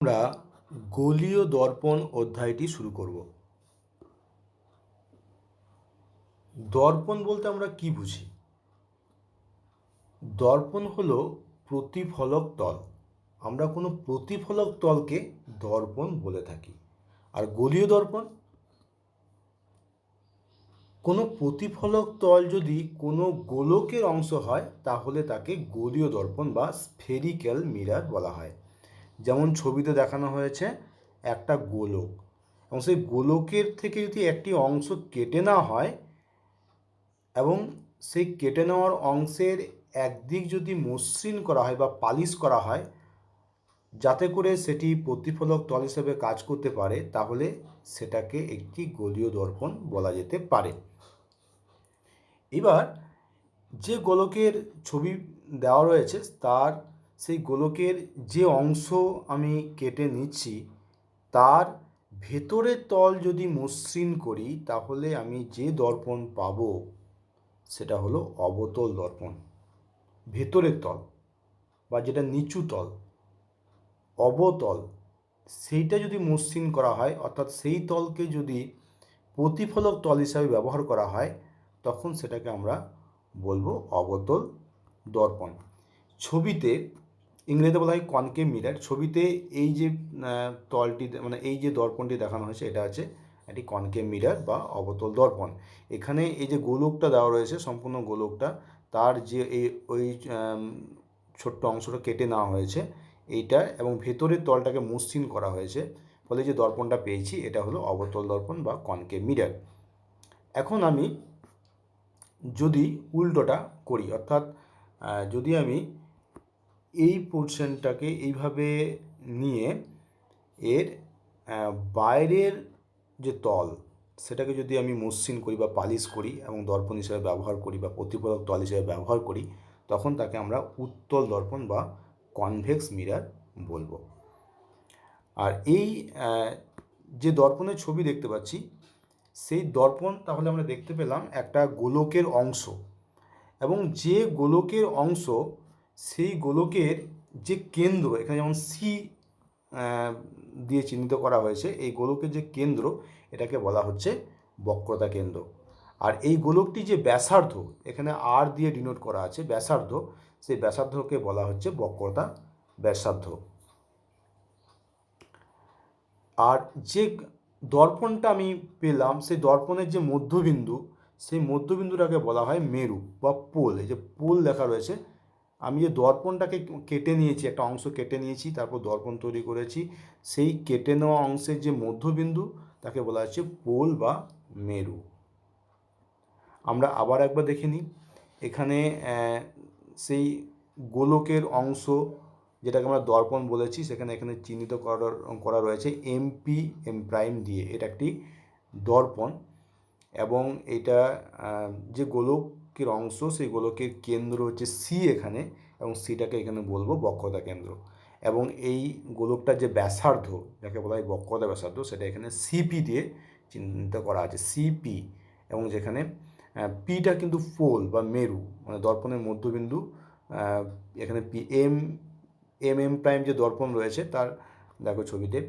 আমরা গোলীয় দর্পণ অধ্যায়টি শুরু করব। দর্পণ বলতে আমরা কি বুঝি? দর্পণ হলো প্রতিফলক তল। আমরা কোনো প্রতিফলক তলকে দর্পণ বলে থাকি। আর গোলীয় দর্পণ, কোনো প্রতিফলক তল যদি কোনো গোলকের অংশ হয় তাহলে তাকে গোলীয় দর্পণ বা স্ফেরিক্যাল মিরর বলা হয়। যেমন ছবিতে দেখানো হয়েছে একটা গোলক, এবং সেই গোলকের থেকে যদি একটি অংশ কেটে নেওয়া হয় এবং সেই কেটে নেওয়ার অংশের একদিক যদি মসৃণ করা হয় বা পালিশ করা হয় যাতে করে সেটি প্রতিফলক তল হিসেবে কাজ করতে পারে, তাহলে সেটাকে একটি গোলীয় দর্পণ বলা যেতে পারে। এবার যে গোলকের ছবি দেওয়া রয়েছে তার সেই গোলকের যে অংশ আমি কেটে নিচ্ছি তার ভেতরের তল যদি মসৃণ করি তাহলে আমি যে দর্পণ পাবো সেটা হলো অবতল দর্পণ। ভেতরের তল বা যেটা নিচু তল, অবতল, সেইটা যদি মসৃণ করা হয়, অর্থাৎ সেই তলকে যদি প্রতিফলক তল হিসাবে ব্যবহার করা হয়, তখন সেটাকে আমরা বলবো অবতল দর্পণ। ছবিতে ইংরেজিতে বলা হয় কনকেভ মিরর। ছবিতে এই যে তলটি মানে এই যে দর্পণটি দেখানো হয়েছে এটা আছে একটি কনকেভ মিরর বা অবতল দর্পণ। এখানে এই যে গোলকটা দেওয়া রয়েছে, সম্পূর্ণ গোলকটা, তার যে এই ওই ছোট্ট অংশটা কেটে নেওয়া হয়েছে এইটা, এবং ভেতরের তলটাকে মসৃণ করা হয়েছে, ফলে যে দর্পণটা পেয়েছি এটা হলো অবতল দর্পণ বা কনকেভ মিরর। এখন আমি যদি উল্টোটা করি, অর্থাৎ যদি আমি এই পোর্শনটাকে এইভাবে নিয়ে এর বাইরের যে তল সেটাকে যদি আমি মসৃণ করি বা পালিশ করি এবং দর্পণ হিসেবে ব্যবহার করি বা প্রতিফলক তল হিসেবে ব্যবহার করি, তখন তাকে আমরা উত্তল দর্পণ বা কনভেক্স মিরর বলবো। আর এই যে দর্পণের ছবি দেখতে পাচ্ছি সেই দর্পণ তাহলে আমরা দেখতে পেলাম একটা গোলকের অংশ, এবং যে গোলকের অংশ সেই গোলকের যে কেন্দ্র, এখানে যেমন সি দিয়ে চিহ্নিত করা হয়েছে, এই গোলকের যে কেন্দ্র এটাকে বলা হচ্ছে বক্রতা কেন্দ্র। আর এই গোলকটি যে ব্যাসার্ধ, এখানে আর দিয়ে ডিনোট করা আছে ব্যাসার্ধ, সেই ব্যাসার্ধকে বলা হচ্ছে বক্রতা ব্যাসার্ধ। আর যে দর্পণটা আমি পেলাম সেই দর্পণের যে মধ্যবিন্দু, সেই মধ্যবিন্দুটাকে বলা হয় মেরু বা পোল। এই যে পোল লেখা রয়েছে, আমি যে দর্পণটাকে কেটে নিয়েছি, একটা অংশ কেটে নিয়েছি, তারপর দর্পণ তৈরি করেছি, সেই কেটে নেওয়া অংশের যে মধ্যবিন্দু তাকে বলা হচ্ছে পোল বা মেরু। আমরা আবার একবার দেখে নিই। এখানে সেই গোলকের অংশ যেটাকে আমরা দর্পণ বলেছি সেখানে এখানে চিহ্নিত করা রয়েছে এমপি এম প্রাইম দিয়ে, এটা একটি দর্পণ, এবং এটা যে গোলকের অংশ সেই গোলকের কেন্দ্র হচ্ছে সি এখানে, এবং সিটাকে এখানে বলবো বক্রতা কেন্দ্র, এবং এই গোলকটার যে ব্যাসার্ধ যাকে বলা হয় বক্রতা ব্যাসার্ধ সেটা এখানে সিপি দিয়ে চিহ্নিত করা আছে, সিপি, এবং যেখানে পিটা কিন্তু পোল বা মেরু, মানে দর্পণের মধ্যবিন্দু। এখানে P M M M prime যে দর্পণ রয়েছে তার দেখো ছবিতে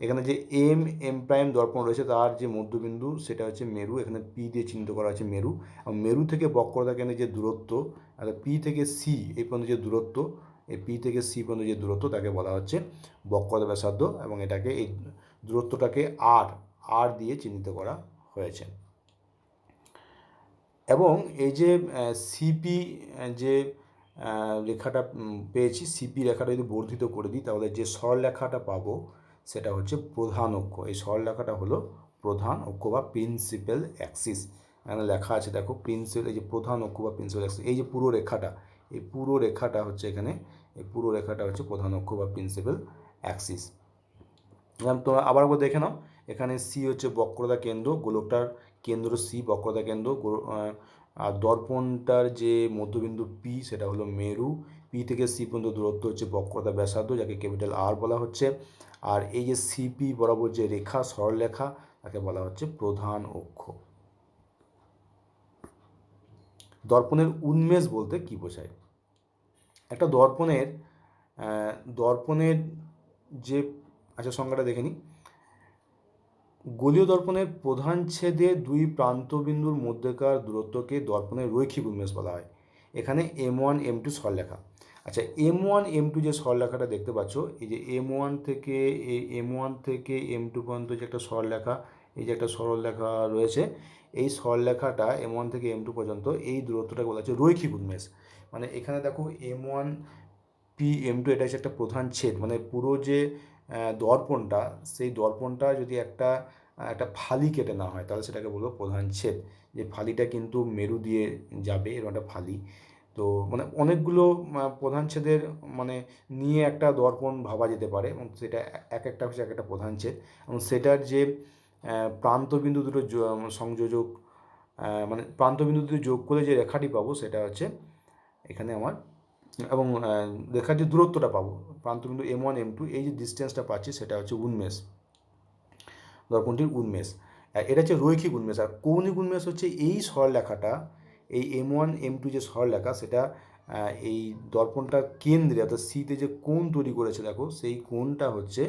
এখানে যে এম এম প্রাইম দর্পণ রয়েছে তার যে মধ্যবিন্দু সেটা হচ্ছে মেরু, এখানে পি দিয়ে চিহ্নিত করা আছে মেরু, এবং মেরু থেকে বক্রতা কেন্দ্রের যে দূরত্ব, পি থেকে সি এই পর্যন্ত যে দূরত্ব, এই পি থেকে সি পর্যন্ত যে দূরত্ব তাকে বলা হচ্ছে বক্রতা ব্যাসার্ধ, এবং এটাকে এই দূরত্বটাকে আর আর দিয়ে চিহ্নিত করা হয়েছে। এবং এই যে সিপি যে রেখাটা পেয়েছি, সিপি রেখাটা যদি বর্ধিত করে দিই তাহলে যে সরলরেখাটা পাবো সেটা হচ্ছে প্রধান অক্ষ। এই সরলরেখাটা হলো প্রধান অক্ষ বা প্রিন্সিপাল অ্যাক্সিস। এখানে লেখা আছে দেখো প্রিন্সিপাল, এই যে প্রধান অক্ষ বা প্রিন্সিপাল অ্যাক্সিস, এই যে পুরো রেখাটা, এই পুরো রেখাটা হচ্ছে এখানে, এই পুরো রেখাটা হচ্ছে প্রধান অক্ষ বা প্রিন্সিপাল অ্যাক্সিস। তো আবার একবার দেখে নাও, এখানে সি হচ্ছে বক্রতা কেন্দ্র, গোলকটার কেন্দ্র সি, বক্রতা কেন্দ্র, আর দর্পণটার যে মধ্যবিন্দু পি সেটা হলো মেরু, পি থেকে সি পর্যন্ত দূরত্ব হচ্ছে বক্রতা ব্যাসার্ধ যাকে ক্যাপিটাল আর বলা হচ্ছে, আর এই যে সিপি বরাবর যে রেখা সরলরেখা তাকে বলা হচ্ছে প্রধান অক্ষ। দর্পণের উন্মেষ বলতে কি বোঝায়? একটা দর্পণের যে আচ্ছা, সংজ্ঞাটা দেখে নিই। গোলীয় দর্পণের প্রধান ছেদে দুই প্রান্তবিন্দুর মধ্যেকার দূরত্বকে দর্পণের রৈখিক উন্মেষ বলা হয়। এখানে M1 M2 সরলরেখা। আচ্ছা, M1 M2 যে সরলরেখাটা দেখতে পাচ্ছ, এই যে M1 থেকে পর্যন্ত যে একটা সরলরেখা, এই যে একটা সরলরেখা রয়েছে, এই সরলরেখাটা M1 থেকে M2 পর্যন্ত এই দূরত্বটাকে বলা হচ্ছে রৈখিক উন্মেষ। মানে এখানে দেখো M1P M2 এটা হচ্ছে একটা প্রধান ছেদ, মানে পুরো যে দর্পণটা, সেই দর্পণটা যদি একটা একটা ফালি কেটে না হয় তাহলে সেটাকে বলবো প্রধান ছেদ। যে ফালিটা কিন্তু মেরু দিয়ে যাবে, এরকম একটা ফালি। তো মানে অনেকগুলো প্রধান ছেদের মানে নিয়ে একটা দর্পণ ভাবা যেতে পারে, এবং সেটা এক একটা হচ্ছে এক একটা প্রধান ছেদ, এবং সেটার যে প্রান্তবিন্দু দুটো সংযোজক, মানে প্রান্তবিন্দু দুটো যোগ করে যে রেখাটি পাবো সেটা হচ্ছে এখানে আমার, এবং রেখার যে দূরত্বটা পাবো প্রান্তবিন্দু M1 M2, এই যে ডিস্টেন্সটা পাচ্ছি সেটা হচ্ছে উন্মেষ, দর্পণটির উন্মেষ। এটা হচ্ছে রৈখিক উন্মেষ। আর কৌণিক উন্মেষ হচ্ছে এই সরলরেখাটা, এই M1 M2 যে সরলরেখা, সেটা এই দর্পণটার কেন্দ্রে অর্থাৎ সিতে যে কোণ তৈরি করেছে দেখো, সেই কোণটা হচ্ছে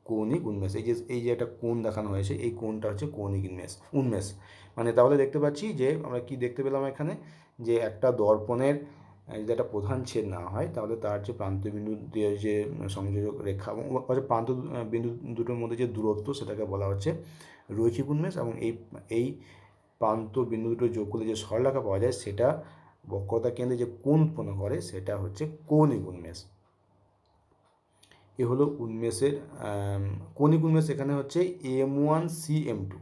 কৌণিক উন্মেষ। এই যে একটা কোণ দেখানো হয়েছে, এই কোণটা হচ্ছে কৌণিক উন্মেষ। মানে তাহলে দেখতে পাচ্ছি যে আমরা কি দেখতে পেলাম এখানে, যে একটা দর্পণের যদি একটা প্রধান ছেদ না হয় তাহলে তার যে প্রান্তবিন্দু দিয়ে যে সংযোজক রেখা এবং প্রান্ত বিন্দু দুটোর মধ্যে যে দূরত্ব সেটাকে বলা হচ্ছে রৈখিক উন্মেষ, এবং এই প্রান্ত বিন্দু দুটো যোগ করলে যে সরলরেখা পাওয়া যায় সেটা বক্রতা কেন্দ্রে যে কোণ উৎপন্ন করে সেটা হচ্ছে কৌণিক উন্মেষ। এ হলো উন্মেষের কৌণিক উন্মেষ। এখানে হচ্ছে M1C M2,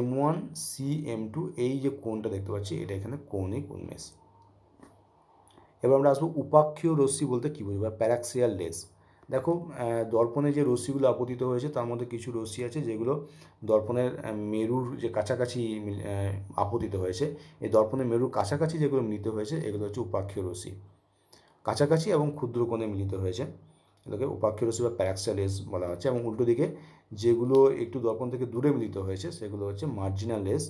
M1C M2 এই যে কোণটা দেখতে পাচ্ছি এটা এখানে কৌণিক উন্মেষ। এবার আমরা আসবো উপাক্ষীয় রশ্মি বলতে কী বুঝি, বা প্যারাক্সিয়াল রেজ। দেখো, দর্পণে যে রশ্মিগুলো আপতিত হয়েছে তার মধ্যে কিছু রশ্মি আছে যেগুলো দর্পণের মেরুর যে কাছাকাছি আপতিত হয়েছে। এই দর্পণের মেরুর কাছাকাছি যেগুলো মিলিত হয়েছে এগুলো হচ্ছে উপাক্ষীয় রশ্মি, কাছাকাছি এবং ক্ষুদ্র কোণে মিলিত হয়েছে, এগুলোকে উপাক্ষীয় রশ্মি বা প্যারাক্সিয়াল রেজ বলা হচ্ছে। এবং উল্টো দিকে যেগুলো একটু দর্পণ থেকে দূরে মিলিত হয়েছে সেগুলো হচ্ছে মার্জিনাল রেজ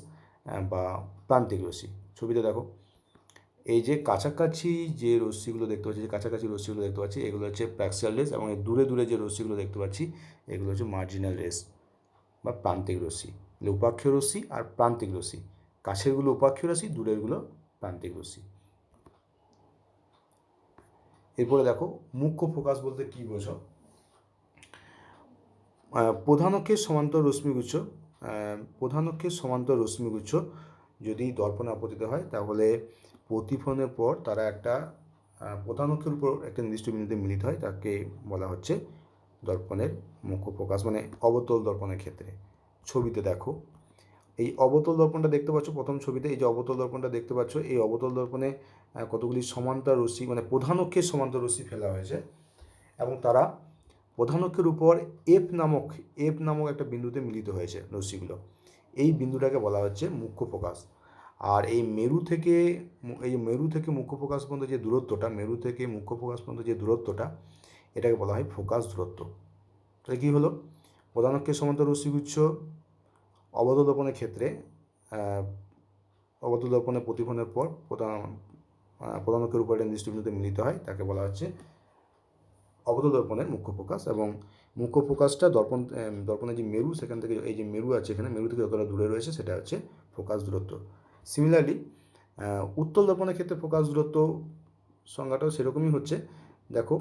বা প্রান্তিক রশ্মি। ছবিতে দেখো, এই যে কাছাকাছি যে রশ্মিগুলো দেখতে পাচ্ছি, যে কাছাকাছি রশ্মিগুলো দেখতে পাচ্ছি এগুলো হচ্ছে প্যাক্সিয়াল রেস, এবং এই দূরে দূরে যে রশ্মিগুলো দেখতে পাচ্ছি এগুলো হচ্ছে মার্জিনাল রেস বা প্রান্তিক রশ্মি। উপাক্ষীয় রশ্মি আর প্রান্তিক রশ্মি, কাছেরগুলো উপাক্ষীয় রশ্মি, দূরেরগুলো প্রান্তিক রশ্মি। এরপরে দেখো মুখ্য ফোকাস বলতে কী বোঝো। প্রধান অক্ষের সমান্তর রশ্মিগুচ্ছ, প্রধান অক্ষের সমান্তর রশ্মিগুচ্ছ যদি দর্পণে আপতিত হয় তাহলে প্রতিফলনের পর তারা একটা প্রধান অক্ষের উপর একটা নির্দিষ্ট বিন্দুতে মিলিত হয়, তাকে বলা হচ্ছে দর্পণের মুখ্য ফোকাস, মানে অবতল দর্পণের ক্ষেত্রে। ছবিতে দেখো, এই অবতল দর্পণটা দেখতে পাচ্ছ প্রথম ছবিতে, এই যে অবতল দর্পণটা দেখতে পাচ্ছ, এই অবতল দর্পণে কতগুলি সমান্তর রশ্মি মানে প্রধান অক্ষের সমান্তর রশ্মি ফেলা হয়েছে, এবং তারা প্রধান অক্ষের উপর এফ নামক একটা বিন্দুতে মিলিত হয়েছে রশ্মিগুলো। এই বিন্দুটাকে বলা হচ্ছে মুখ্য ফোকাস। আর এই মেরু থেকে মুখ্য ফোকাস পর্যন্ত যে দূরত্বটা, মেরু থেকে মুখ্য ফোকাস পর্যন্ত যে দূরত্বটা, এটাকে বলা হয় ফোকাস দূরত্ব। তাহলে কী হলো, প্রধান অক্ষের সমান্তর রশ্মিগুচ্ছ অবতল দর্পণের ক্ষেত্রে অবতল দর্পণের প্রতিফলনের পর প্রধান অক্ষের উপর একটা নির্দিষ্ট বিন্দুতে মিলিত হয়, তাকে বলা হচ্ছে অবতল দর্পণের মুখ্য ফোকাস। এবং মুখ্য ফোকাসটা দর্পণের যে মেরু, সেখান থেকে এই যে মেরু আছে এখানে, মেরু থেকে যতটা দূরে রয়েছে সেটা হচ্ছে ফোকাস দূরত্ব। সিমিলারলি উত্তল দর্পণের ক্ষেত্রে ফোকাস দূরত্ব সংজ্ঞাটাও সেরকমই হচ্ছে। দেখো,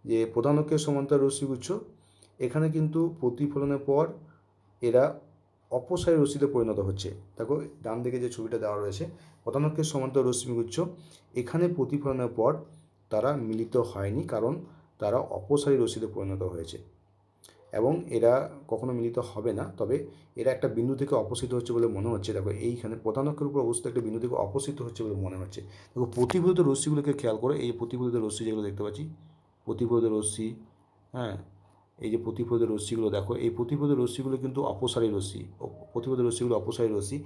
যে প্রধান অক্ষের সমান্তর রশ্মিগুচ্ছ, এখানে কিন্তু প্রতিফলনের পর এরা অপসারী রশ্মিতে পরিণত হচ্ছে। দেখো ডান দিকে যে ছবিটা দেওয়া রয়েছে, প্রধান অক্ষের সমান্তর রশ্মিগুচ্ছ, এখানে প্রতিফলনের পর তারা মিলিত হয়নি, কারণ তারা অপসারী রশ্মিতে পরিণত হয়েছে, এবং এরা কখনো মিলিত হবে না। তবে এরা একটা বিন্দু থেকে অপসৃত হচ্ছে বলে মনে হচ্ছে। দেখো এইখানে প্রধান অক্ষের উপর অবস্থিত একটা বিন্দু থেকে অপসৃত হচ্ছে বলে মনে হচ্ছে। দেখো প্রতিফলিত রশ্মিগুলোকে খেয়াল করো, এই প্রতিফলিত রশ্মি যেগুলো দেখতে পাচ্ছি, প্রতিফলিত রশ্মি, হ্যাঁ, এই যে প্রতিফলিত রশ্মিগুলো দেখো, এই প্রতিফলিত রশ্মিগুলো কিন্তু অপসারী রশ্মি, প্রতিফলিত রশ্মিগুলো অপসারী রশ্মি,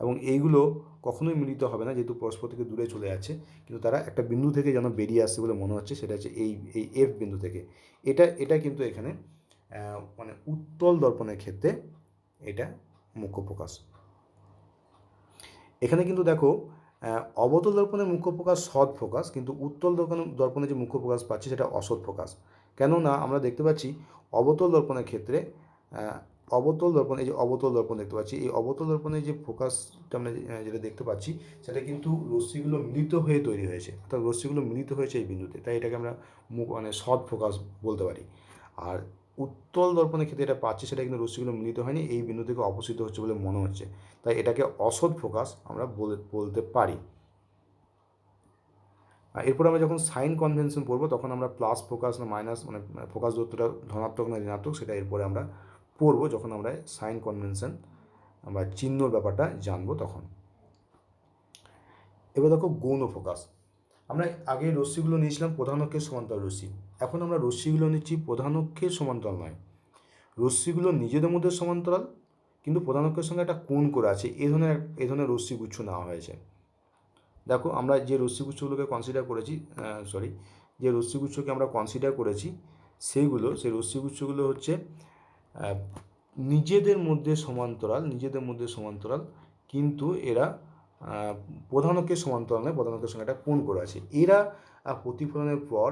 এবং এইগুলো কখনোই মিলিত হবে না যেহেতু পরস্পর থেকে দূরে চলে যাচ্ছে, কিন্তু তারা একটা বিন্দু থেকে যেন বেরিয়ে আসছে বলে মনে হচ্ছে, সেটা হচ্ছে এই এফ বিন্দু থেকে। এটা কিন্তু এখানে মানে উত্তল দর্পণের ক্ষেত্রে এটা মুখ্য ফোকাস। এখানে কিন্তু দেখো অবতল দর্পণের মুখ্য ফোকাস সৎ ফোকাস, কিন্তু উত্তল দর্পণে যে মুখ্য ফোকাস পাচ্ছি সেটা অসৎ ফোকাস। কেননা আমরা দেখতে পাচ্ছি অবতল দর্পণের ক্ষেত্রে অবতল দর্পণ, এই যে অবতল দর্পণ দেখতে পাচ্ছি, এই অবতল দর্পণের যে ফোকাসটা আমরা যেটা দেখতে পাচ্ছি সেটা কিন্তু রশ্মিগুলো মিলিত হয়ে তৈরি হয়েছে, অর্থাৎ রশ্মিগুলো মিলিত হয়েছে এই বিন্দুতে, তাই এটাকে আমরা মানে সৎ ফোকাস বলতে পারি। আর উত্তল দর্পণের ক্ষেত্রে এটা পাচ্ছি, সেটা কিন্তু রশ্মিগুলো মিলিত হয়নি, এই বিন্দু থেকে অপসৃত হচ্ছে বলে মনে হচ্ছে, তাই এটাকে অসৎ ফোকাস আমরা বলতে পারি। এরপর আমরা যখন সাইন কনভেনশন পড়বো তখন আমরা প্লাস ফোকাস না মাইনাস, মানে ফোকাস দূরত্বটা ধনাত্মক না ঋণাত্মক, সেটা এরপরে আমরা পড়বো যখন আমরা সাইন কনভেনশন বা চিহ্নর ব্যাপারটা জানবো তখন। এবার দেখো গৌণ ফোকাস। আমরা আগে রশ্মিগুলো নিয়েছিলাম প্রধান অক্ষের সমান্তরাল রশ্মি, এখন আমরা রশ্মিগুলো নিচ্ছি প্রধান অক্ষের সমান্তরাল নয়, রশ্মিগুলো নিজেদের মধ্যে সমান্তরাল কিন্তু প্রধান অক্ষের সঙ্গে একটা কোণ করে আছে, এই ধরনের রশ্মিগুচ্ছ নেওয়া হয়েছে। দেখো আমরা যে রশ্মিগুচ্ছগুলোকে কনসিডার করেছি, যে রশ্মিগুচ্ছকে আমরা কনসিডার করেছি সেই রশ্মিগুচ্ছগুলো হচ্ছে নিজেদের মধ্যে সমান্তরাল কিন্তু এরা প্রধান অক্ষের সমান্তরাল নয়, প্রধান অক্ষের সঙ্গে একটা কোণ করে আছে। এরা প্রতিফলনের পর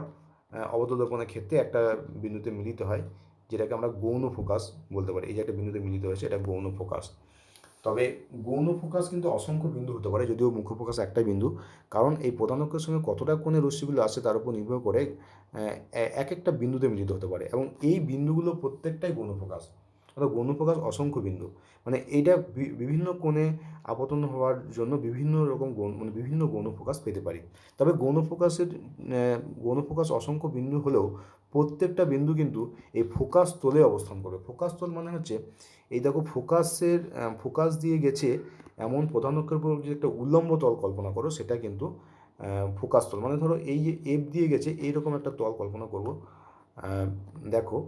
অবতল দর্পণের ক্ষেত্রে একটা বিন্দুতে মিলিত হয়, যেটাকে আমরা গৌণ ফোকাস বলতে পারি। এই যে একটা বিন্দুতে মিলিত হয়েছে, এটা গৌণ ফোকাস। তবে গৌণ ফোকাস কিন্তু অসংখ্য বিন্দু হতে পারে, যদিও মুখ্য ফোকাস একটাই বিন্দু, কারণ এই প্রধান অক্ষের সঙ্গে কতটা কোণে রশ্মিগুলো আসে তার উপর নির্ভর করে এক একটা বিন্দুতে মিলিত হতে পারে, এবং এই বিন্দুগুলো প্রত্যেকটাই গৌণ ফোকাস। অর্থাৎ গৌণ ফোকাস অসংখ্য বিন্দু, মানে এইটা বিভিন্ন কোণে আপতন হওয়ার জন্য বিভিন্ন রকম বিভিন্ন গৌণ ফোকাস পেতে পারি। তবে গৌণ ফোকাস অসংখ্য বিন্দু হলেও প্রত্যেকটা বিন্দু কিন্তু এই ফোকাস তলে অবস্থান করবে। ফোকাস তল মানে হচ্ছে এই দেখো ফোকাস দিয়ে গেছে এমন প্রধান অক্ষের উপর যে একটা উল্লম্ব তল কল্পনা করো, সেটা কিন্তু ফোকাস তল। মানে ধরো এই যে এফ দিয়ে গেছে এইরকম একটা তল কল্পনা করব, দেখো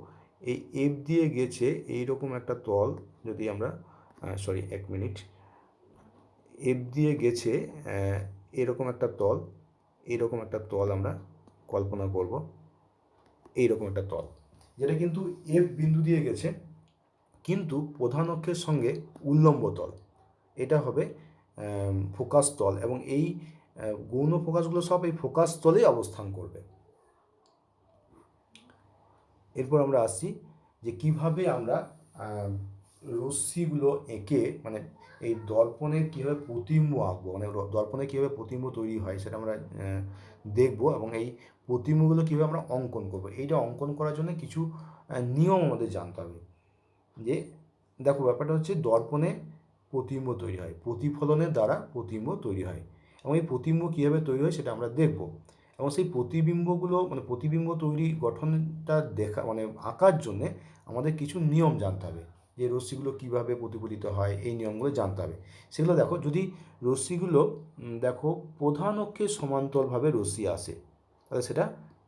এই এফ দিয়ে গেছে এইরকম একটা তল, যদি আমরা এক মিনিট, এফ দিয়ে গেছে এরকম একটা তল আমরা কল্পনা করব, এইরকম একটা তল, যেটা কিন্তু এফ বিন্দু দিয়ে গেছে কিন্তু প্রধান অক্ষের সঙ্গে উল্লম্ব তল, এটা হবে ফোকাস তল, এবং এই গৌণ ফোকাসগুলো সব এই ফোকাস তলেই অবস্থান করবে। এরপর আমরা আসছি যে কিভাবে আমরা রশ্মিগুলো এঁকে, মানে এই দর্পণের কীভাবে প্রতিবিম্ব আঁকবো, মানে দর্পণে কীভাবে প্রতিবিম্ব তৈরি হয় সেটা আমরা দেখব, এবং এই প্রতিবিম্বগুলো কীভাবে আমরা অঙ্কন করবো। এইটা অঙ্কন করার জন্য কিছু নিয়ম আমাদের জানতে হবে। যে দেখো ব্যাপারটা হচ্ছে দর্পণে প্রতিবিম্ব তৈরি হয়, প্রতিফলনের দ্বারা প্রতিবিম্ব তৈরি হয়, এবং এই প্রতিবিম্ব কীভাবে তৈরি হয় সেটা আমরা দেখব, এবং সেই প্রতিবিম্বগুলো মানে প্রতিবিম্ব তৈরি গঠনটা আঁকার জন্যে আমাদের কিছু নিয়ম জানতে হবে, যে রশ্মিগুলো কীভাবে প্রতিফলিত হয় এই নিয়মগুলো জানতে হবে। সেগুলো দেখো, যদি রশ্মিগুলো দেখো প্রধান অক্ষের সমান্তরালভাবে রশ্মি আসে, তাহলে সেটা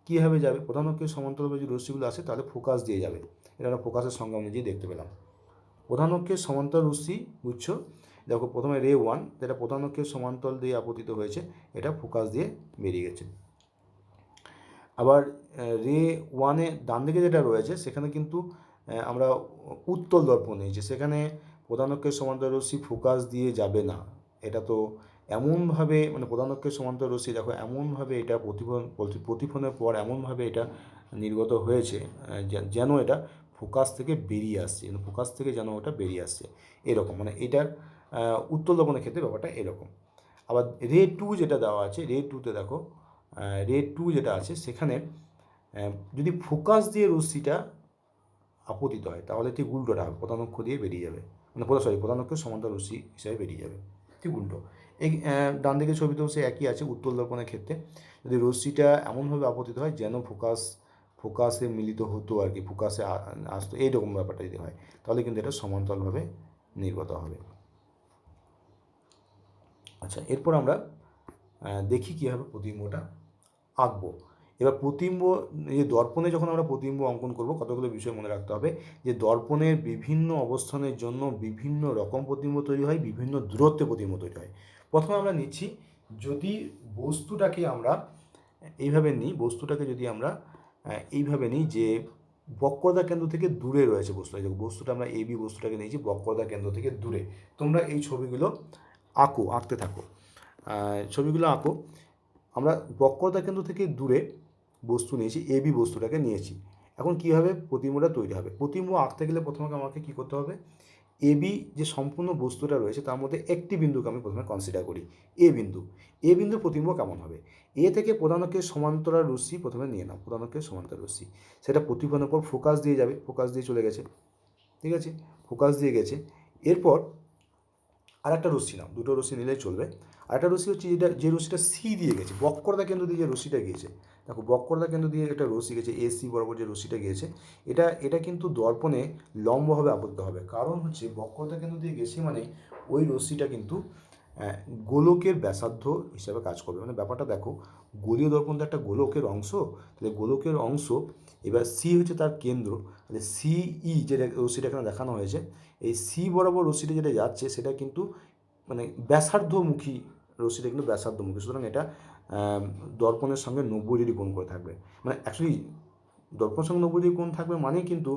কীভাবে যাবে, প্রধান অক্ষের সমান্তরালভাবে যদি রশ্মিগুলো আসে তাহলে ফোকাস দিয়ে যাবে, এটা আমরা ফোকাসের সংজ্ঞা অনুযায়ী দেখতে পেলাম। প্রধান অক্ষের সমান্তরাল রশ্মি বুঝছ, দেখো প্রথমে রে 1 যেটা প্রধান অক্ষের সমান্তরাল দিয়ে আপতিত হয়েছে, এটা ফোকাস দিয়ে বেরিয়ে গেছে। আবার রে 1-এ ডান দিকে যেটা রয়েছে সেখানে কিন্তু আমরা উত্তল দর্পণ নিয়েছি, সেখানে প্রধান অক্ষের সমান্তরাল রশ্মি ফোকাস দিয়ে যাবে না, এটা তো এমনভাবে মানে প্রধান অক্ষের সমান্তরাল রশ্মি দেখো এমনভাবে এটা প্রতিফলনের পর এমনভাবে এটা নির্গত হয়েছে যেন এটা ফোকাস থেকে বেরিয়ে আসছে, যেন ওটা বেরিয়ে আসছে, এরকম, মানে এটার উত্তল দর্পণের ক্ষেত্রে ব্যাপারটা এরকম। আবার রে 2 যেটা দেওয়া আছে, রে 2-তে দেখো রে 2 যেটা আছে সেখানে যদি ফোকাস দিয়ে রশ্মিটা আপতিত হয় তাহলে ঠিক উল্টোটা হবে, প্রধান অক্ষ দিয়ে বেরিয়ে যাবে, মানে প্রধান অক্ষের সমান্তরাল রশ্মি হিসাবে বেরিয়ে যাবে, ঠিক উল্টো। এই ডান দিকের ছবিতেও সে একই আছে, উত্তল দর্পণের ক্ষেত্রে যদি রশ্মিটা এমনভাবে আপতিত হয় যেন ফোকাসে মিলিত হতো আর কি, ফোকাসে আসতো, এইরকম ব্যাপারটা যদি হয় তাহলে কিন্তু এটা সমান্তরালভাবে নির্গত হবে। আচ্ছা, এরপর আমরা দেখি কীভাবে প্রতিবিম্বটা আঁকবো। এবার প্রতিবিম্ব এই দর্পণে যখন আমরা প্রতিবিম্ব অঙ্কন করব কতগুলো বিষয় মনে রাখতে হবে, যে দর্পণের বিভিন্ন অবস্থানের জন্য বিভিন্ন রকম প্রতিবিম্ব তৈরি হয়, বিভিন্ন দূরত্বে প্রতিবিম্ব তৈরি হয়। প্রথমে আমরা নিচ্ছি, যদি বস্তুটাকে আমরা এইভাবে নিই যে বক্রতা কেন্দ্র থেকে দূরে রয়েছে বস্তুটা আমরা এবি বস্তুটাকে নিয়েছি বক্রতা কেন্দ্র থেকে দূরে। তোমরা এই ছবিগুলো আঁকতে থাকো, ছবিগুলো আঁকো। আমরা বক্রতা কেন্দ্র থেকে দূরে বস্তু নিয়েছি, এবি বস্তুটাকে নিয়েছি, এখন কীভাবে প্রতিবিম্বটা তৈরি হবে? প্রতিবিম্ব আঁকতে গেলে প্রথমে আমাকে কী করতে হবে? এবি যে সম্পূর্ণ বস্তুটা রয়েছে তার মধ্যে একটি বিন্দুকে আমি প্রথমে কনসিডার করি, এ বিন্দু। এ বিন্দু প্রতিবিম্ব কেমন হবে? এ থেকে প্রধানকের সমান্তরাল রশ্মি প্রথমে নিয়ে নাও, প্রধানকের সমান্তরাল রশ্মি, সেটা প্রতিফলনের পর ফোকাস দিয়ে যাবে, ফোকাস দিয়ে চলে গেছে, ঠিক আছে, ফোকাস দিয়ে গেছে। এরপর আর একটা রশ্মি নাও, দুটো রশ্মি নিলেই চলবে। আর একটা রশ্মি হচ্ছে যেটা, যে রশ্মিটা সি দিয়ে গেছে, বক্রতা কেন্দ্র দিয়ে যে রশ্মিটা গিয়েছে, দেখো বক্রতা কেন্দ্র দিয়ে একটা রশ্মি গেছে, এ সি বরাবর যে রশ্মিটা গিয়েছে, এটা কিন্তু দর্পণে লম্বভাবে আবদ্ধ হবে। কারণ হচ্ছে বক্রতা কেন্দ্র দিয়ে গেছে মানে ওই রশ্মিটা কিন্তু গোলকের ব্যাসার্ধ হিসাবে কাজ করবে। মানে ব্যাপারটা দেখো, গোলীয় দর্পণ তো একটা গোলকের অংশ, তাহলে গোলকের অংশ, এবার সি হচ্ছে তার কেন্দ্র, তাহলে সিই যে রশ্মিটা এখানে দেখানো হয়েছে, এই সি বরাবর রশ্মিটা যেটা যাচ্ছে সেটা কিন্তু মানে ব্যাসার্ধমুখী, রশ্মিটা কিন্তু ব্যাসার্ধমুখী, সুতরাং এটা দর্পণের সঙ্গে 90 ডিগ্রি কোণ করে থাকবে। মানে অ্যাকচুয়ালি দর্পণের সঙ্গে 90 ডিগ্রি কোণ থাকবে মানে কিন্তু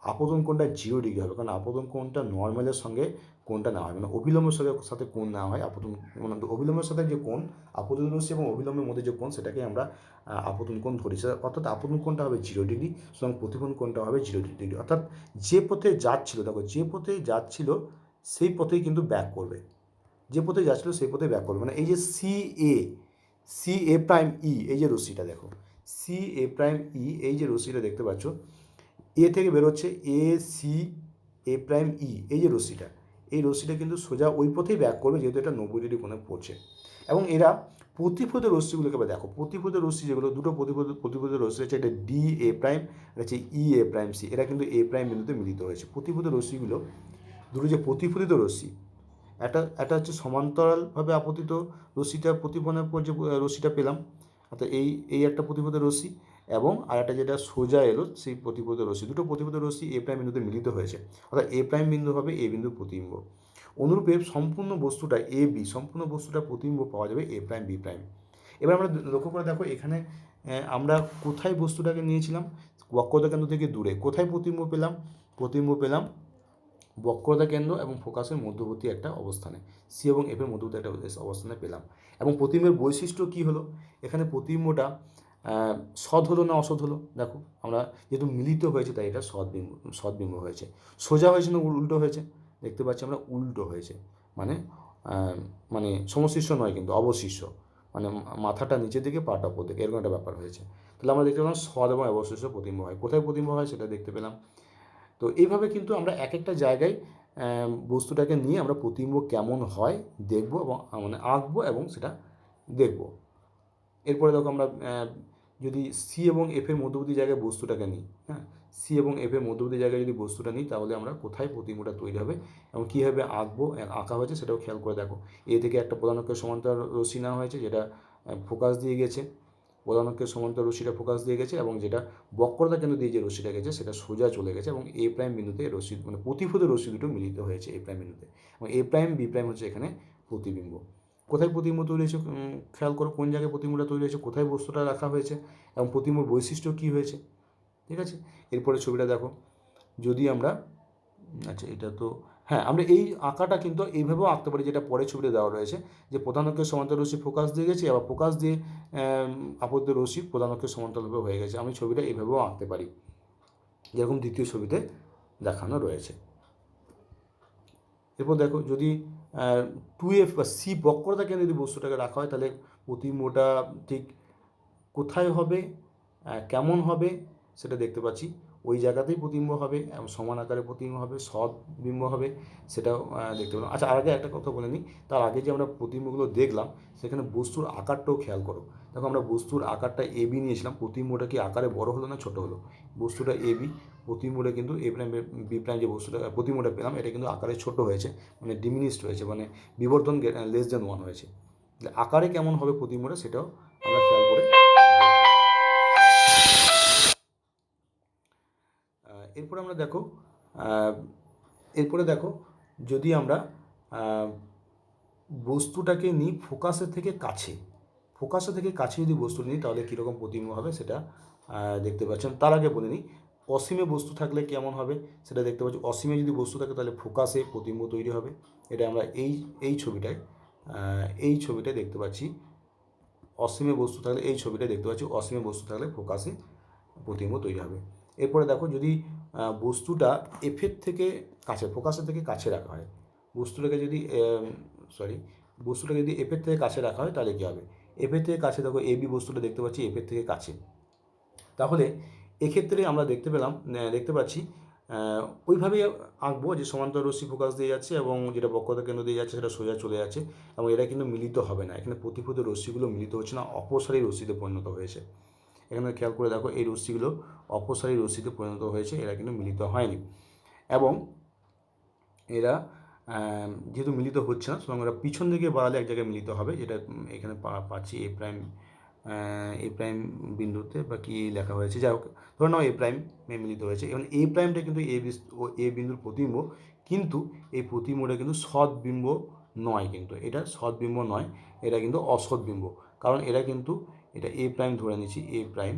আপতন কোণটা 0 ডিগ্রি হবে, কারণ আপতন কোণটা নর্মালের সঙ্গে কোণটা নেওয়া হয়, মানে অবিলম্বের সাথে কোণ নেওয়া হয়। আপতন মানে অবিলম্বের সাথে যে কোণ, আপতন রশ্মি এবং অবিলম্বের মধ্যে যে কোণ, সেটাকে আমরা আপতন কোণ ধরি, অর্থাৎ আপতন কোণটা হবে 0 ডিগ্রি, সুতরাং প্রতিফলন কোণটা হবে 0 ডিগ্রি। অর্থাৎ যে পথে যাচ্ছিল, দেখো যে পথে যাচ্ছিল সেই পথেই কিন্তু ব্যাক করবে, যে পথে যাচ্ছিল সেই পথে ব্যাক করবে। মানে এই যে সি এ প্রাইম ই, এই যে রশ্মিটা দেখো, সি এ প্রাইম ই, এই যে রশ্মিটা দেখতে পাচ্ছ, এ থেকে বেরোচ্ছে এ সি এ প্রাইম ই, এই যে রশ্মিটা, এই রশ্মিটা কিন্তু সোজা ওই পথেই ব্যাক করবে, যেহেতু এটা 90 ডিগ্রি কোণে পড়ছে। এবং এরা প্রতিফলিত রশ্মিগুলোকে দেখো, প্রতিফলিত রশ্মি যেগুলো, দুটো প্রতিফলিত রশ্মি আছে, এটা ডি এ প্রাইম, এটা হচ্ছে ই এ প্রাইম সি, এরা কিন্তু এ প্রাইম বিন্দুতে মিলিত হয়েছে। প্রতিফলিত রশ্মিগুলো, দুটো যে প্রতিফলিত রশ্মি, একটা হচ্ছে সমান্তরালভাবে আপতিত রশ্মিটা, প্রতিফলনের পর যে রশ্মিটা পেলাম, অর্থাৎ এই একটা প্রতিফলিত রশ্মি, এবং আর একটা যেটা সোজা এলো সেই প্রতিফলিত রশ্মি, দুটো প্রতিফলিত রশ্মি এ প্রাইম বিন্দুতে মিলিত হয়েছে, অর্থাৎ এ প্রাইম বিন্দু হবে এ বিন্দুর প্রতিবিম্ব। অনুরূপে সম্পূর্ণ বস্তুটা এ বি, সম্পূর্ণ বস্তুটা প্রতিবিম্ব পাওয়া যাবে এ প্রাইম বি প্রাইম। এবার আমরা লক্ষ্য করে দেখো, এখানে আমরা কোথায় বস্তুটাকে নিয়েছিলাম? বক্রতা কেন্দ্র থেকে দূরে। কোথায় প্রতিবিম্ব পেলাম? প্রতিবিম্ব পেলাম বক্রতা কেন্দ্র এবং ফোকাসের মধ্যবর্তী একটা অবস্থানে, সি এবং এফ এর মধ্যবর্তী একটা অবস্থানে পেলাম। এবং প্রতিবিম্বের বৈশিষ্ট্য কী হলো? এখানে প্রতিবিম্বটা সৎ হলো না অসৎ হলো? দেখো, আমরা যেহেতু মিলিত হয়েছে তাই এটা সৎবিম্ব হয়েছে। সোজা হয়েছে না উল্টো হয়েছে? দেখতে পাচ্ছি আমরা উল্টো হয়েছে, মানে মানে সমশীর্ষ নয় কিন্তু অবশীর্ষ, মানে মাথাটা নিচের দিকে পাটা উপর দিকে, এরকম একটা ব্যাপার হয়েছে। তাহলে আমরা দেখতে পেলাম সৎ এবং অবশীর্ষ প্রতিবিম্ব হয়। কোথায় প্রতিবিম্ব হয় সেটা দেখতে পেলাম। তো এইভাবে কিন্তু আমরা এক একটা জায়গায় বস্তুটাকে নিয়ে আমরা প্রতিবিম্ব কেমন হয় দেখব, এবং মানে আঁকবো এবং সেটা দেখব। এরপরে দেখো, আমরা যদি সি এবং এফ এর মধ্যবর্তী জায়গায় বস্তুটাকে নিই, হ্যাঁ, সি এবং এফ এর মধ্যবর্তী জায়গায় যদি বস্তুটা নিই, তাহলে আমরা কোথায় প্রতিবিম্বটা তৈরি হবে এবং কীভাবে আঁকবো, আঁকা হয়েছে সেটাও খেয়াল করে দেখো। এ থেকে একটা প্রধান অক্ষের সমান্তরাল রশ্মি নেওয়া হয়েছে, যেটা ফোকাস দিয়ে গেছে, প্রধান অক্ষের সমান্তরাল রশ্মিটা ফোকাস দিয়ে গেছে, এবং যেটা বক্রতা কেন্দ্র দিয়ে যে রশ্মিটা গেছে সেটা সোজা চলে গেছে, এবং এ প্রাইম বিন্দুতে রশ্মি, মানে প্রতিফলিত রশ্মি দুটো মিলিত হয়েছে এ প্রাইম বিন্দুতে, এবং এ প্রাইম বি প্রাইম হচ্ছে এখানে প্রতিবিম্ব। কোথায় প্রতিবিম্ব তৈরি হয়েছে খেয়াল করো, কোন জায়গায় প্রতিবিম্বটা তৈরি হয়েছে, কোথায় বস্তুটা রাখা হয়েছে, এবং প্রতিবিম্বর বৈশিষ্ট্য কী হয়েছে, ঠিক আছে। এরপরে ছবিটা দেখো, যদি আমরা, আচ্ছা এটা তো, হ্যাঁ, আমরা এই আঁকাটা কিন্তু এইভাবেও আঁকতে পারি, যেটা পরের ছবিতে দেওয়া রয়েছে, যে প্রধান অক্ষের সমান্তরাল রশ্মি ফোকাস দিয়ে গেছে, আবার ফোকাস দিয়ে আপত্তি রশ্মি প্রধান অক্ষের সমান্তরালভাবে হয়ে গেছে। আমি ছবিটা এইভাবেও আঁকতে পারি, যেরকম দ্বিতীয় ছবিতে দেখানো রয়েছে। এরপর দেখো, যদি 2F বা সি বক্রতা কেন্দ্রে যদি বস্তুটাকে রাখা হয়, তাহলে প্রতিবিম্বটা ঠিক কোথায় হবে, কেমন হবে সেটা দেখতে পাচ্ছি। ওই জায়গাতেই প্রতিবিম্ব হবে এবং সমান আকারে প্রতিবিম্ব হবে, সৎ বিম্ব হবে, সেটাও দেখতে পেলাম। আচ্ছা, আর আগে একটা কথা বলে নিই, তার আগে যে আমরা প্রতিবিম্বগুলো দেখলাম সেখানে বস্তুর আকারটাও খেয়াল করো। দেখো, আমরা বস্তুর আকারটা এ বি নিয়েছিলাম, প্রতিবিম্বটা কি আকারে বড় হলো না ছোটো হলো? বস্তুটা এ বি, প্রতিবিম্বটা কিন্তু এ প্রাইম বি প্রাইম, যে বস্তুটা প্রতিবিম্বটা পেলাম এটা কিন্তু আকারে ছোটো হয়েছে, মানে ডিমিনিশড হয়েছে, মানে বিবর্ধন লেস দেন 1 হয়েছে। আকারে কেমন হবে প্রতিবিম্বটা সেটাও আমরা খেয়াল করে। এরপরে দেখো, যদি আমরা বস্তুটাকে নিই ফোকাসের থেকে কাছে যদি বস্তু নিই, তাহলে কীরকম প্রতিবিম্ব হবে সেটা দেখতে পাচ্ছেন। তার আগে বলে নিই, অসীমে বস্তু থাকলে কেমন হবে সেটা দেখতে পাচ্ছি। অসীমে যদি বস্তু থাকে তাহলে ফোকাসে প্রতিবিম্ব তৈরি হবে। এটা আমরা এই ছবিটায় দেখতে পাচ্ছি। অসীমে বস্তু থাকলে এই ছবিটা দেখতে পাচ্ছি, অসীমে বস্তু থাকলে ফোকাসে প্রতিবিম্ব তৈরি হবে। এরপরে দেখো যদি বস্তুটা এফের থেকে কাছে, ফোকাসের থেকে কাছে রাখা হয়, বস্তুটাকে যদি বস্তুটাকে যদি এফের থেকে কাছে রাখা হয় তাহলে কী হবে? এফের থেকে কাছে, দেখো এ বি বস্তুটা দেখতে পাচ্ছি এফের থেকে কাছে, তাহলে এক্ষেত্রে আমরা দেখতে পাচ্ছি ওইভাবেই আঁকবো যে সমান্তর রশ্মি ফোকাস দিয়ে যাচ্ছে এবং যেটা বক্রতা কেন্দ্র দিয়ে যাচ্ছে সেটা সোজা চলে যাচ্ছে, এবং এরা কিন্তু মিলিত হবে না, এখানে প্রতিফলিত রশ্মিগুলো মিলিত হচ্ছে না, অপসারী রশ্মিতে পরিণত হয়েছে। এখানে খেয়াল করে দেখো এই রশ্মিগুলো অপসারী রশ্মিতে পরিণত হয়েছে, এরা কিন্তু মিলিত হয়নি, এবং এরা যেহেতু মিলিত হচ্ছে না সুতরাং এরা পিছন দিকে বাড়ালে এক জায়গায় মিলিত হবে, যেটা এখানে পাচ্ছি এ প্রাইম বিন্দুতে বা কি লেখা হয়েছে, যাই হোক ধরে নাও এ প্রাইম মিলিত হয়েছে। এবং এ প্রাইমটা কিন্তু এ বিন্দুর প্রতিবিম্ব, কিন্তু এই প্রতিবিম্বটা কিন্তু সৎবিম্ব নয়, কিন্তু এটা সৎবিম্ব নয়, এটা কিন্তু অসৎবিম্ব, কারণ এটা এ প্রাইম ধরে নিচ্ছি, এ প্রাইম,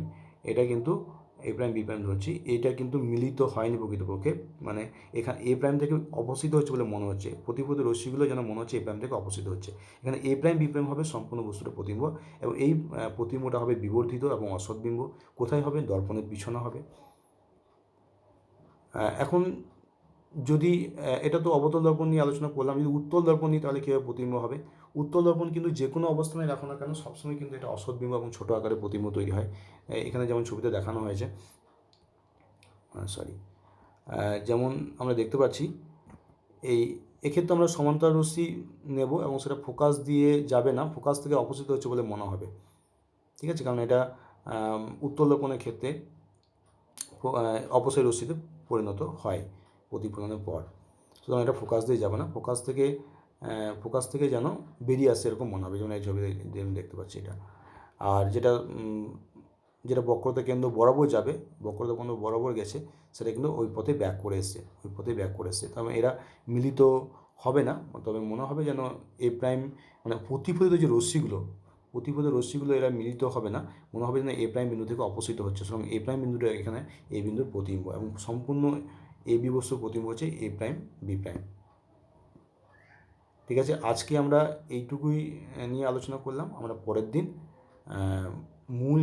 এটা কিন্তু এ প্রাইম বি প্রাইম ধরছি, এটা কিন্তু মিলিত হয়নি প্রকৃতপক্ষে, মানে এখানে এ প্রাইম থেকে অপসৃত হচ্ছে বলে মনে হচ্ছে, প্রতিফলিত রশ্মিগুলো যেন মনে হচ্ছে এ প্রাইম থেকে অপসৃত হচ্ছে। এখানে এ প্রাইম বি প্রাইম হবে সম্পূর্ণ বস্তুটা প্রতিবিম্ব, এবং এই প্রতিবিম্বটা হবে বিবর্ধিত এবং অসৎবিম্ব। কোথায় হবে? দর্পণের পিছনে হবে। এখন যদি এটা তো অবতল দর্পণ নিয়ে আলোচনা করলাম, যদি উত্তল দর্পণ নিই তাহলে কীভাবে প্রতিবিম্ব হবে? উত্তল দর্পণ কিন্তু যে কোনো অবস্থানে রাখো না কেন সবসময় কিন্তু এটা অসৎবিম্ব এবং ছোটো আকারে প্রতিবিম্ব তৈরি হয়। এখানে যেমন ছবিতে দেখানো হয়েছে, যেমন আমরা দেখতে পাচ্ছি এক্ষেত্রে আমরা সমান্তরাল রশ্মি নেব এবং সেটা ফোকাস দিয়ে যাবে না, ফোকাস থেকে অপসৃত হচ্ছে বলে মনে হবে, ঠিক আছে, কারণ এটা উত্তল দর্পণের ক্ষেত্রে অপসারী রশ্মিতে পরিণত হয় প্রতিফলনের পর, সুতরাং এটা ফোকাস দিয়ে যাবে না, ফোকাস থেকে যেন বেরিয়ে আসছে এরকম মনে হবে, যেমন এই ছবিতে দেখতে পাচ্ছি এটা। আর যেটা বক্রতা কেন্দ্র বরাবর যাবে, বক্রতা কেন্দ্র বরাবর গেছে, সেটা কিন্তু ওই পথে ব্যাক করে এসছে, তবে এরা মিলিত হবে না, তবে মনে হবে যেন এ প্রাইম, মানে প্রতিফলিত রশ্মিগুলো এরা মিলিত হবে না, মনে হবে যেন এ প্রাইম বিন্দু থেকে অপসৃত হচ্ছে, সুতরাং এ প্রাইম বিন্দুটা এখানে এ বিন্দুর প্রতিবিম্ব, এবং সম্পূর্ণ এ বি বস্তুর প্রতিবিম্ব হচ্ছে এ প্রাইম বি প্রাইম। ঠিক আছে, আজকে আমরা এইটুকুই নিয়ে আলোচনা করলাম, আমরা পরের দিন মূল